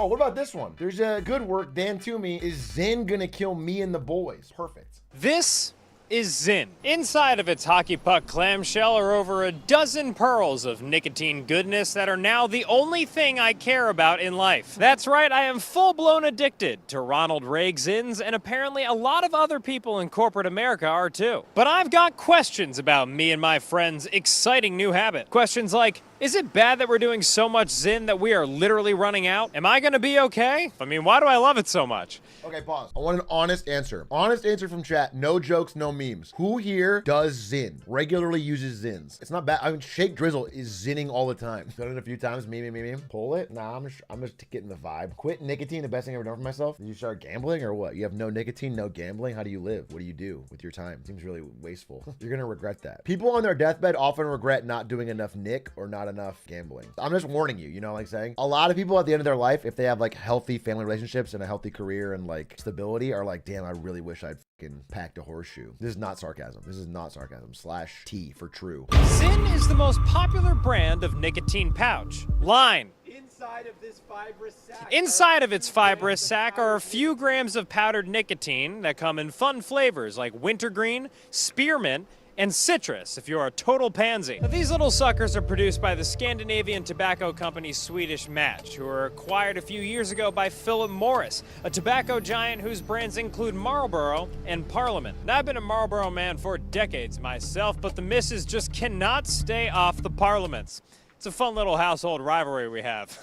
Oh, what about this one? There's a good work. Dan Toomey, is Zen gonna kill me and the boys? Perfect. This is Zyn. Inside of its hockey puck clamshell are over a dozen pearls of nicotine goodness that are now the only thing I care about in life. That's right, I am full-blown addicted to Ronald Reagan's, and apparently a lot of other people in corporate America are too. But I've got questions about me and my friend's exciting new habit. Questions like, is it bad that we're doing so much Zyn that we are literally running out? Am I gonna be okay? I mean, why do I love it so much? Okay, pause. I want an honest answer. Honest answer from chat. No jokes, no memes. Who here does Zyn? Regularly uses Zins? It's not bad. I mean, Shake Drizzle is Zinning all the time. Done it a few times. Me. Pull it. Nah, I'm just getting the vibe. Quit nicotine. The best thing I've ever done for myself. Did you start gambling or what? You have no nicotine, no gambling. How do you live? What do you do with your time? Seems really wasteful. You're gonna regret that. People on their deathbed often regret not doing enough nick or not enough gambling. I'm just warning you, you know, like saying a lot of people at the end of their life, if they have like healthy family relationships and a healthy career and like stability, are like, damn, I really wish I'd fucking packed a horseshoe. This is not sarcasm. This is not sarcasm. / T for true. Zyn is the most popular brand of nicotine pouch. Line. Inside of its fibrous sac are a few grams of powdered nicotine that come in fun flavors like wintergreen, spearmint, and citrus if you're a total pansy. Now, these little suckers are produced by the Scandinavian tobacco company Swedish Match, who were acquired a few years ago by Philip Morris, a tobacco giant whose brands include Marlboro and Parliament. Now, I've been a Marlboro man for decades myself, but the missus just cannot stay off the Parliaments. It's a fun little household rivalry we have.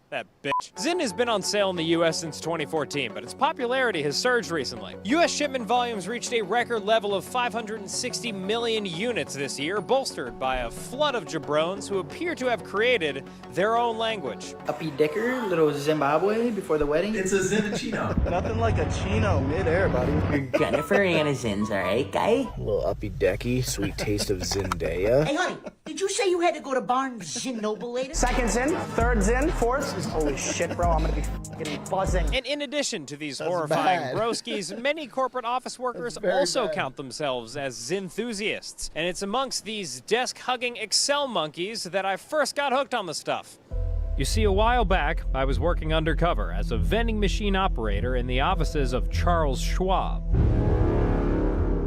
That bitch. Zyn has been on sale in the US since 2014, but its popularity has surged recently. US shipment volumes reached a record level of 560 million units this year, bolstered by a flood of jabrones who appear to have created their own language. Uppy Dicker, little Zimbabwe before the wedding. It's a Zinachino. Nothing like a chino midair, buddy. Jennifer Aniston's alright, guy? A little uppy decky, sweet taste of Zendaya. Hey, honey, did you say you had to go to Barnes and Noble later? Second Zin, third Zin, fourth. Holy shit, bro, I'm gonna be getting buzzing. And in addition to these horrifying broskies, many corporate office workers also count themselves as Zenthusiasts. And it's amongst these desk-hugging Excel monkeys that I first got hooked on the stuff. You see, a while back, I was working undercover as a vending machine operator in the offices of Charles Schwab.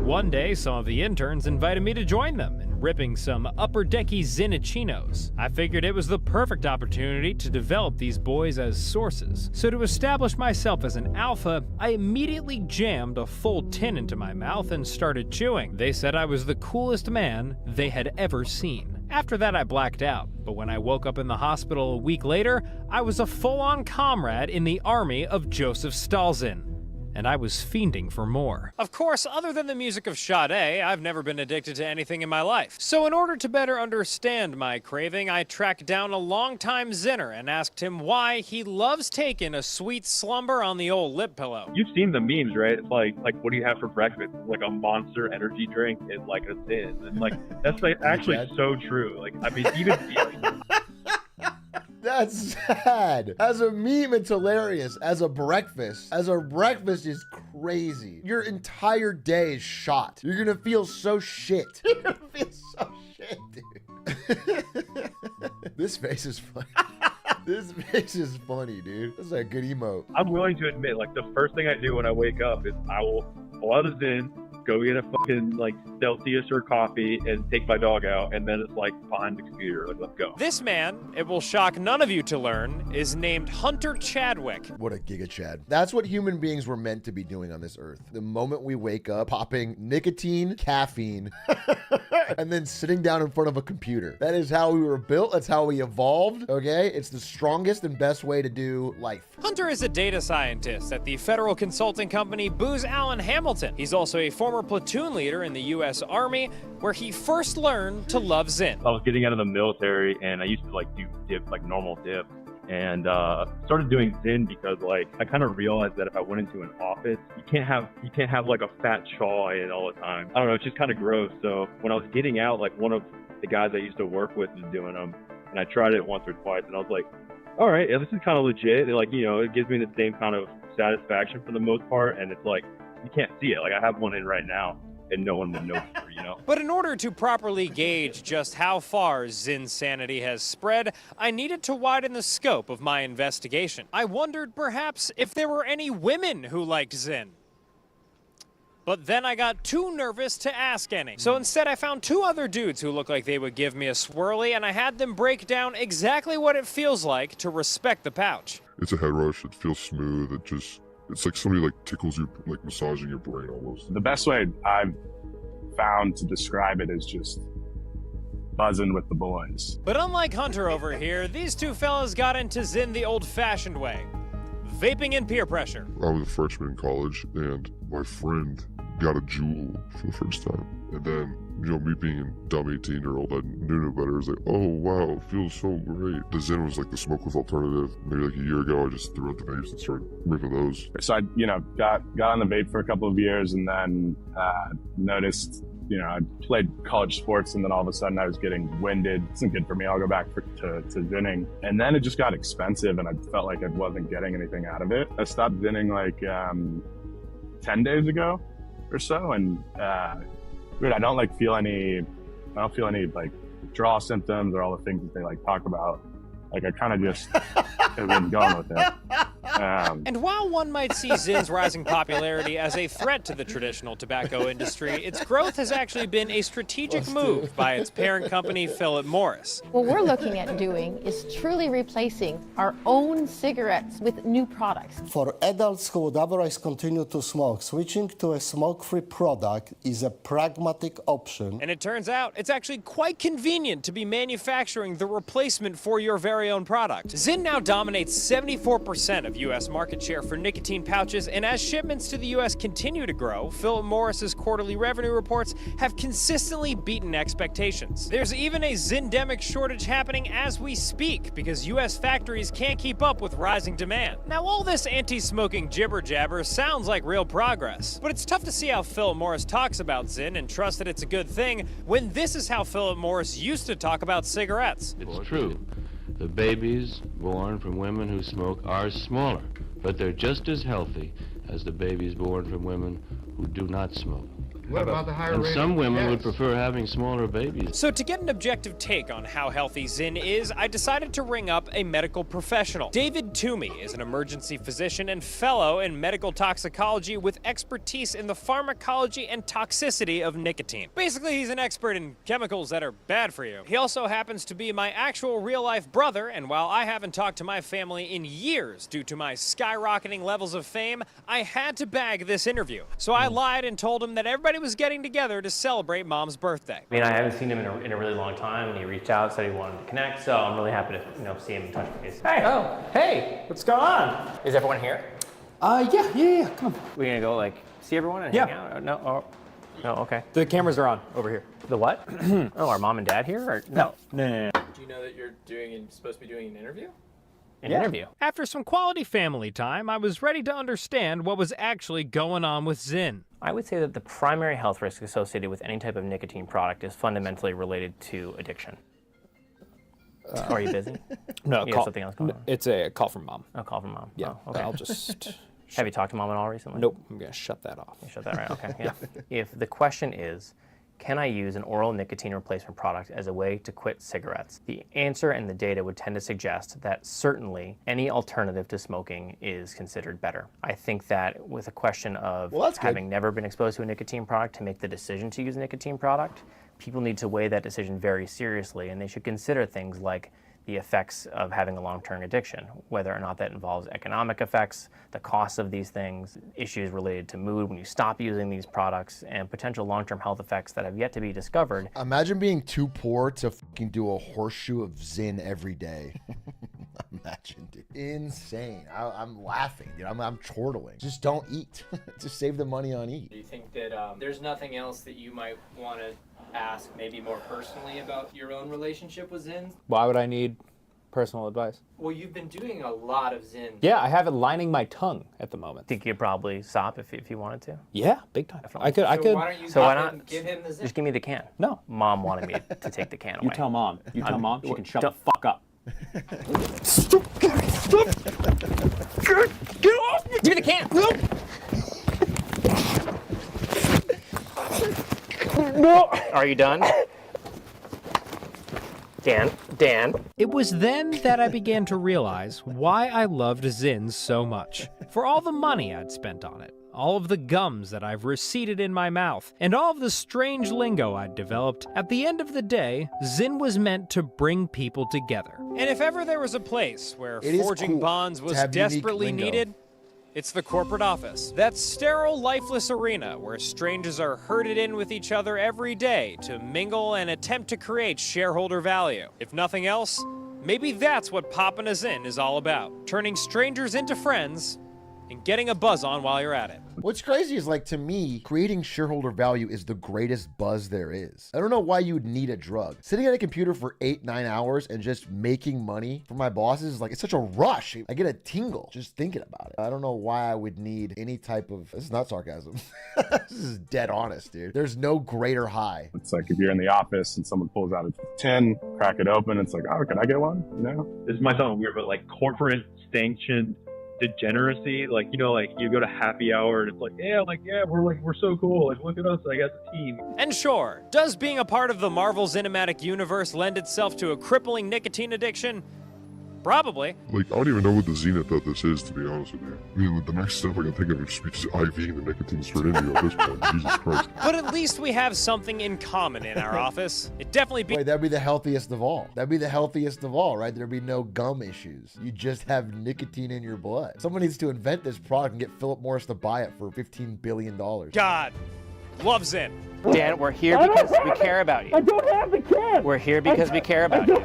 One day, some of the interns invited me to join them in ripping some upper-decky Zinachinos. I figured it was the perfect opportunity to develop these boys as sources. So to establish myself as an alpha, I immediately jammed a full tin into my mouth and started chewing. They said I was the coolest man they had ever seen. After that, I blacked out, but when I woke up in the hospital a week later, I was a full-on comrade in the army of Joseph Stalin. And I was fiending for more. Of course, other than the music of Sade, I've never been addicted to anything in my life. So in order to better understand my craving, I tracked down a longtime Zinner and asked him why he loves taking a sweet slumber on the old lip pillow. You've seen the memes, right? It's like what do you have for breakfast? Like a Monster energy drink and like a Zin. And like, that's like actually so true. Like, I mean, even... That's sad. As a meme, it's hilarious. As a breakfast is crazy. Your entire day is shot. You're gonna feel so shit. You're gonna feel so shit, dude. This face is funny. This face is funny, dude. This is a good emote. I'm willing to admit, like, the first thing I do when I wake up is I will pull out a Zin, go get a fucking, like, Celsius or coffee, and take my dog out, and then it's, like, behind the computer. Like, let's go. This man, it will shock none of you to learn, is named Hunter Chadwick. What a giga Chad. That's what human beings were meant to be doing on this earth. The moment we wake up, popping nicotine, caffeine, and then sitting down in front of a computer. That is how we were built. That's how we evolved, okay? It's the strongest and best way to do life. Hunter is a data scientist at the federal consulting company Booz Allen Hamilton. He's also a former platoon leader in the U.S. Army, where he first learned to love Zyn. I was getting out of the military, and I used to, like, do dip, like, normal dip. And started doing Zyn because, like, I kind of realized that if I went into an office, you can't have like a fat chaw in it all the time. I don't know, it's just kind of gross. So when I was getting out, like, one of the guys I used to work with was doing them, and I tried it once or twice, and I was like, all right, yeah, this is kind of legit. And, like, you know, it gives me the same kind of satisfaction for the most part, and it's like, you can't see it. Like, I have one in right now, and no one would know her, you know? But in order to properly gauge just how far Zinsanity has spread, I needed to widen the scope of my investigation. I wondered perhaps if there were any women who liked Zin. But then I got too nervous to ask any. So instead I found 2 other dudes who looked like they would give me a swirly, and I had them break down exactly what it feels like to respect the pouch. It's a head rush. It feels smooth. It's like somebody like tickles you, like massaging your brain almost. The best way I've found to describe it is just buzzing with the boys. But unlike Hunter over here, these 2 fellas got into Zin the old-fashioned way. Vaping and peer pressure. I was a freshman in college, and my friend got a Juul for the first time. And then, me being a dumb 18-year-old, I knew no better. I was like, oh, wow, it feels so great. The Zin was like the smokeless alternative. Maybe like a year ago, I just threw out the vapes and started ripping those. So I, got on the vape for a couple of years, and then noticed, I played college sports, and then all of a sudden I was getting winded. It's not good for me. I'll go back to zinning. And then it just got expensive, and I felt like I wasn't getting anything out of it. I stopped zinning like 10 days ago or so, and I don't feel any like withdrawal symptoms or all the things that they like talk about. Like I kind of just have been going with it. And while one might see Zin's rising popularity as a threat to the traditional tobacco industry, its growth has actually been a strategic move by its parent company, Philip Morris. What we're looking at doing is truly replacing our own cigarettes with new products. For adults who would otherwise continue to smoke, switching to a smoke-free product is a pragmatic option. And it turns out it's actually quite convenient to be manufacturing the replacement for your very own product. Zin now dominates 74% of U.S. market share for nicotine pouches, and as shipments to the U.S. continue to grow, Philip Morris's quarterly revenue reports have consistently beaten expectations. There's even a Zindemic shortage happening as we speak because U.S. factories can't keep up with rising demand. Now, all this anti-smoking jibber-jabber sounds like real progress, but it's tough to see how Philip Morris talks about Zin and trust that it's a good thing when this is how Philip Morris used to talk about cigarettes. It's true. The babies born from women who smoke are smaller, but they're just as healthy as the babies born from women who do not smoke. What about the higher rate? And some women would prefer having smaller babies. So to get an objective take on how healthy Zin is, I decided to ring up a medical professional. David Toomey is an emergency physician and fellow in medical toxicology with expertise in the pharmacology and toxicity of nicotine. Basically, he's an expert in chemicals that are bad for you. He also happens to be my actual real-life brother, and while I haven't talked to my family in years due to my skyrocketing levels of fame, I had to bag this interview. So I lied and told him that everybody was getting together to celebrate Mom's birthday. I mean, I haven't seen him in a really long time, and he reached out, said he wanted to connect, so I'm really happy to see him in touch base. Hey! Oh, hey! What's going on? Is everyone here? Yeah, come on. We're gonna go, see everyone and hang out? No? Oh, no, okay. The cameras are on over here. The what? Oh, are Mom and Dad here? Or no? No. Do you know that you're supposed to be doing an interview? An interview? After some quality family time, I was ready to understand what was actually going on with Zin. I would say that the primary health risk associated with any type of nicotine product is fundamentally related to addiction. Are you busy? No, you have something else going on? It's a call from Mom. A call from Mom? Yeah, oh, okay. I'll just... Have you talked to Mom at all recently? Nope, I'm going to shut that off. You shut that right, okay, yeah. If the question is, can I use an oral nicotine replacement product as a way to quit cigarettes? The answer and the data would tend to suggest that certainly any alternative to smoking is considered better. I think that with a question of having never been exposed to a nicotine product to make the decision to use a nicotine product, people need to weigh that decision very seriously, and they should consider things like the effects of having a long-term addiction, whether or not that involves economic effects, the costs of these things, issues related to mood when you stop using these products, and potential long-term health effects that have yet to be discovered. Imagine being too poor to fucking do a horseshoe of Zin every day. Imagine, dude. Insane. I'm laughing, dude. I'm chortling. Just don't eat. Just save the money on eat. Do you think that there's nothing else that you might want to ask maybe more personally about your own relationship with Zin? Why would I need personal advice? Well, you've been doing a lot of Zin. Yeah, I have it lining my tongue at the moment. Think you could probably stop if you wanted to? Yeah, big time. Definitely. I could. Why don't you give him the Zin? Just give me the can. No. Mom wanted me to take the can away. You tell Mom. You tell Mom she can shut the fuck up. Stop! Get off! Give me the can! Are you done? Dan. It was then that I began to realize why I loved Zins so much. For all the money I'd spent on it, all of the gums that I've receded in my mouth, and all of the strange lingo I'd developed, at the end of the day, Zin was meant to bring people together. And if ever there was a place where forging bonds was desperately needed, it's the corporate office. That sterile, lifeless arena where strangers are herded in with each other every day to mingle and attempt to create shareholder value. If nothing else, maybe that's what poppin' a Zin is all about. Turning strangers into friends and getting a buzz on while you're at it. What's crazy is, like, to me, creating shareholder value is the greatest buzz there is. I don't know why you would need a drug. Sitting at a computer for 8-9 hours and just making money for my bosses is like, it's such a rush. I get a tingle just thinking about it. I don't know why I would need any type of, this is not sarcasm. This is dead honest, dude. There's no greater high. It's like if you're in the office and someone pulls out a tin, crack it open, it's like, oh, can I get one? You know? This might sound weird, but like corporate sanctioned degeneracy, like, you know, like you go to happy hour and it's like, we're so cool, like look at us, like as a team. And sure, does being a part of the Marvel Cinematic Universe lend itself to a crippling nicotine addiction? Probably. Like, I don't even know what the zenith of this is, to be honest with you. I mean, the next step I can think of is just IVing the nicotine straight into you at this point. Jesus Christ. But at least we have something in common in our office. It definitely be— Wait, that'd be the healthiest of all. That'd be the healthiest of all, right? There'd be no gum issues. You just have nicotine in your blood. Someone needs to invent this product and get Philip Morris to buy it for $15 billion. God, love Zin. Dan, we're here because we care about you. I don't have the can. We're here because we care about you.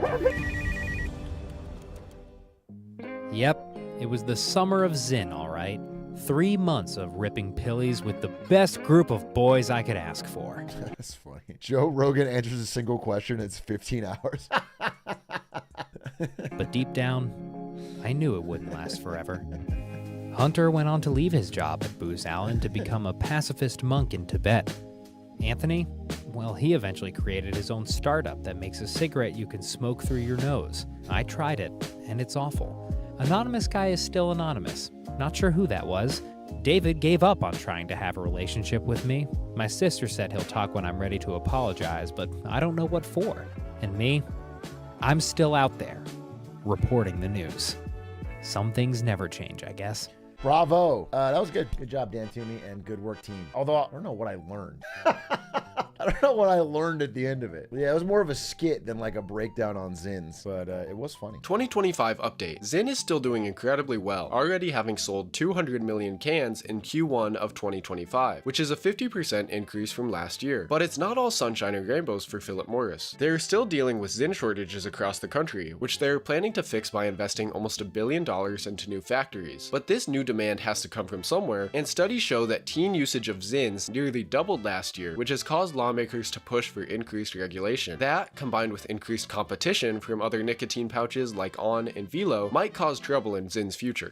Yep, it was the summer of Zin, all right. 3 months of ripping pillies with the best group of boys I could ask for. That's funny. Joe Rogan answers a single question, it's 15 hours. But deep down, I knew it wouldn't last forever. Hunter went on to leave his job at Booz Allen to become a pacifist monk in Tibet. Anthony, well, he eventually created his own startup that makes a cigarette you can smoke through your nose. I tried it, and it's awful. Anonymous guy is still anonymous. Not sure who that was. David gave up on trying to have a relationship with me. My sister said he'll talk when I'm ready to apologize, but I don't know what for. And me, I'm still out there, reporting the news. Some things never change, I guess. Bravo. That was good. Good job, Dan Toomey, and good work, team. Although, I don't know what I learned. I don't know what I learned at the end of it. But yeah, it was more of a skit than like a breakdown on Zins, but it was funny. 2025 update. Zin is still doing incredibly well, already having sold 200 million cans in Q1 of 2025, which is a 50% increase from last year. But it's not all sunshine and rainbows for Philip Morris. They're still dealing with Zin shortages across the country, which they're planning to fix by investing almost $1 billion into new factories. But this new demand has to come from somewhere, and studies show that teen usage of Zins nearly doubled last year, which has caused lawmakers to push for increased regulation. That, combined with increased competition from other nicotine pouches like On and Velo, might cause trouble in Zin's future.